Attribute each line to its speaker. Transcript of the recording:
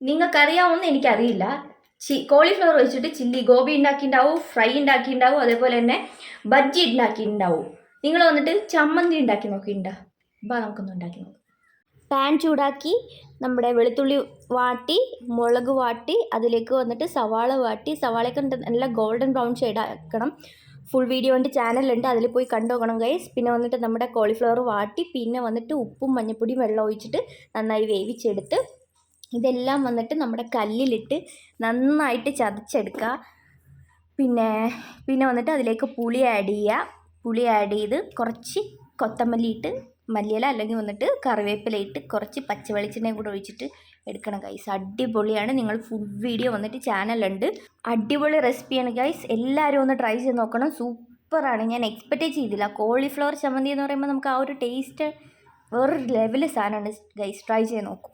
Speaker 1: നിങ്ങൾക്കറിയാവുമെന്ന് എനിക്കറിയില്ല. കോളിഫ്ലവർ വെച്ചിട്ട് chilli gobi ഉണ്ടാക്കിയിട്ടുണ്ടാവും, fry ഉണ്ടാക്കിയിട്ടുണ്ടാവും, അതേപോലെ തന്നെ ബജ്ജി ഉണ്ടാക്കിയിട്ടുണ്ടാവും. നിങ്ങൾ വന്നിട്ട് ചമ്മന്തി ഉണ്ടാക്കി നോക്കിയിട്ടുണ്ടോ? അപ്പോൾ നമുക്കൊന്ന് ഉണ്ടാക്കി നോക്കാം. പാൻ ചൂടാക്കി നമ്മുടെ വെളുത്തുള്ളി വാട്ടി, മുളക് വാട്ടി, അതിലേക്ക് വന്നിട്ട് സവാള വാട്ടി, സവാളയൊക്കെ നല്ല ഗോൾഡൻ ബ്രൗൺ ഷെയ്ഡ് ആക്കണം. ഫുൾ വീഡിയോ ഉണ്ട്, ചാനലുണ്ട്, അതിൽ പോയി കണ്ടുനോക്കണം ഗൈസ്. പിന്നെ വന്നിട്ട് നമ്മുടെ കോളിഫ്ലവർ വാട്ടി, പിന്നെ വന്നിട്ട് ഉപ്പും മഞ്ഞൾപ്പൊടിയും വെള്ളം ഒഴിച്ചിട്ട് നന്നായി വേവിച്ചെടുത്ത് ഇതെല്ലാം വന്നിട്ട് നമ്മുടെ കല്ലിലിട്ട് നന്നായിട്ട് ചതച്ചെടുക്കുക. പിന്നെ വന്നിട്ട് അതിലേക്ക് പുളി ആഡ് ചെയ്യുക. പുളി ആഡ് ചെയ്ത് കുറച്ച് കൊത്തമല്ലി ഇട്ട്, മല്ലിയില അല്ലെങ്കിൽ വന്നിട്ട് കറിവേപ്പില ഇട്ട് കുറച്ച് പച്ച വെളിച്ചെണ്ണയും കൂടെ ഒഴിച്ചിട്ട് എടുക്കണം ഗൈസ്. അടിപൊളിയാണ്. നിങ്ങൾ ഫുൾ വീഡിയോ വന്നിട്ട് ചാനലുണ്ട്. അടിപൊളി റെസിപ്പിയാണ് ഗൈസ്. എല്ലാവരും ഒന്ന് ട്രൈ ചെയ്ത് നോക്കണം. സൂപ്പറാണ്. ഞാൻ എക്സ്പെക്റ്റേ ചെയ്തില്ല. കോളിഫ്ലവർ ചമ്മന്തി എന്ന് പറയുമ്പോൾ നമുക്ക് ആ ഒരു ടേസ്റ്റ് വേറൊരു ലെവൽ സാധനമാണ് ഗൈസ്. ട്രൈ ചെയ്ത് നോക്കും.